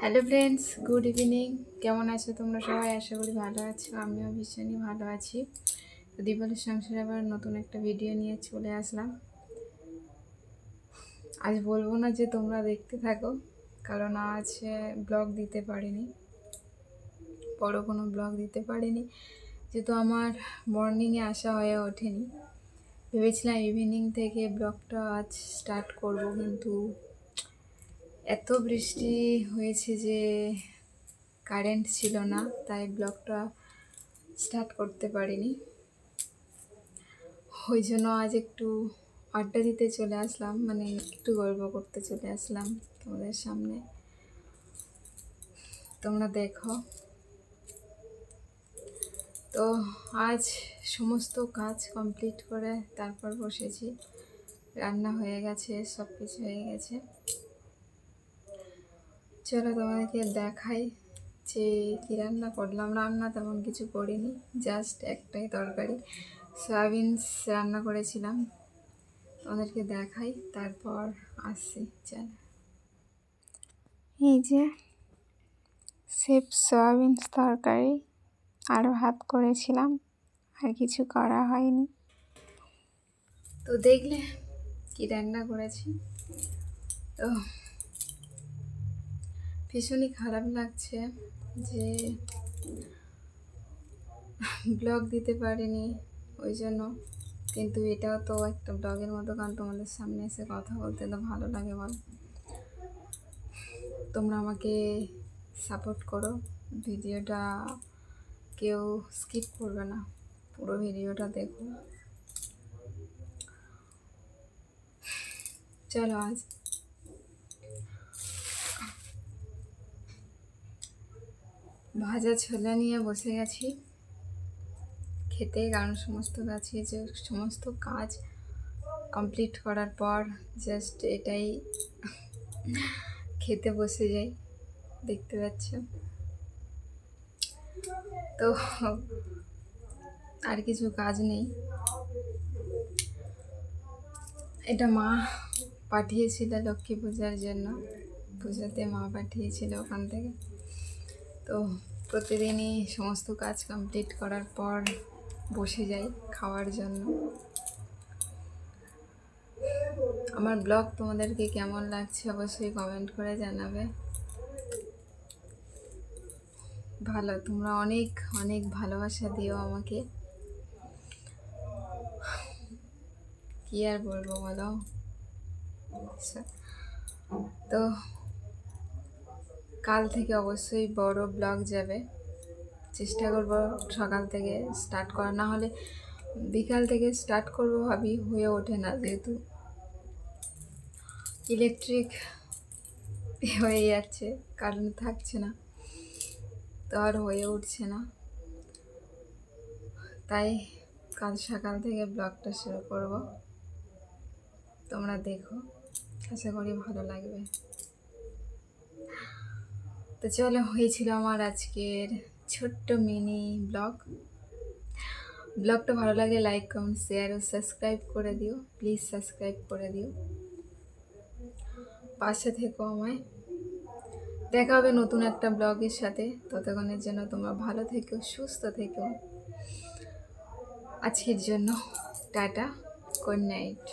Hello friends, good evening. কেমন আছো তোমরা সবাই? আশা করি ভালো আছো। আমিও ভীষণই ভালো আছি। তো দীপালির সংসারে আবার নতুন একটা ভিডিও নিয়ে চলে আসলাম। আজ বলবো না যে তোমরা দেখতে থাকো, কারণ আজ ব্লগ দিতে পারিনি, বড় কোনো ব্লগ দিতে পারিনি, যেহেতু আমার মর্নিংয়ে আসা হয়ে ওঠেনি। ভেবেছিলাম ইভিনিং থেকে ব্লগটা আজ স্টার্ট করব, কিন্তু এত বৃষ্টি হয়েছে যে কারেন্ট ছিল না, তাই ব্লগটা স্টার্ট করতে পারিনি। ওই জন্য আজ একটু আড্ডা দিতে চলে আসলাম, মানে একটু গল্প করতে চলে আসলাম তোমাদের সামনে। তোমরা দেখো। তো আজ সমস্ত কাজ কমপ্লিট করে তারপর বসেছি। রান্না হয়ে গেছে, সব কিছু হয়ে গেছে। চলো তোমাদেরকে দেখাই যে কী রান্না করলাম। রান্না তেমন কিছু করিনি, জাস্ট একটাই তরকারি, সয়াবিন রান্না করেছিলাম। তোমাদেরকে দেখাই, তারপর আসছি। চল, এই যে সেফ সয়াবিন তরকারি আর ভাত করেছিলাম, আর কিছু করা হয়নি। তো দেখলে কি রান্না করেছি। তো ভীষণই খারাপ লাগছে যে ব্লগ দিতে পারিনি ওই জন্য, কিন্তু এটাও তো একটা ব্লগের মতো, কারণ তোমাদের সামনে এসে কথা বলতে তো ভালো লাগে বল। তোমরা আমাকে সাপোর্ট করো, ভিডিওটা কেউ স্কিপ করবে না, পুরো ভিডিওটা দেখো। চলো, আজ ভাজা ছোলা নিয়ে বসে গেছি খেতে, কারণ সমস্ত কাজ কমপ্লিট করার পর জাস্ট এটাই খেতে বসে যাই, দেখতে পাচ্ছ। তো আর কিছু কাজ নেই। এটা মা পাঠিয়েছিল লক্ষ্মী পূজার জন্য, পুজোতে মা পাঠিয়েছিল ওখান থেকে। তো প্রতিদিনই সমস্ত কাজ কমপ্লিট করার পর বসে যাই খাওয়ার জন্য। আমার ব্লগ তোমাদেরকে কেমন লাগছে অবশ্যই কমেন্ট করে জানাবে। ভালো, তোমরা অনেক অনেক ভালোবাসা দিও আমাকে, কি আর বলবো বলো। তো কাল থেকে অবশ্যই বড় ব্লগ যাবে, চেষ্টা করব সকাল থেকে স্টার্ট করা, না হলে বিকাল থেকে স্টার্ট করব ভাবি, হয়ে ওঠে না, যেহেতু ইলেকট্রিক হয়ে যাচ্ছে, কারেন্ট থাকছে না, তো আর হয়ে উঠছে না। তাই কাল সকাল থেকে ব্লগটা শুরু করব, তোমরা দেখো, আশা করি ভালো লাগবে। তো চলো, হয়েছিল আমার আজকের ছোট্ট মিনি ব্লগটা ভালো লাগে লাইক কমেন্ট শেয়ার ও সাবস্ক্রাইব করে দিও, প্লিজ সাবস্ক্রাইব করে দিও, পাশে থেকো আমায়। দেখা হবে নতুন একটা ব্লগের সাথে, ততক্ষণের জন্য তোমরা ভালো থেকো, সুস্থ থেকো। আজকের জন্য টাটা, গুড নাইট।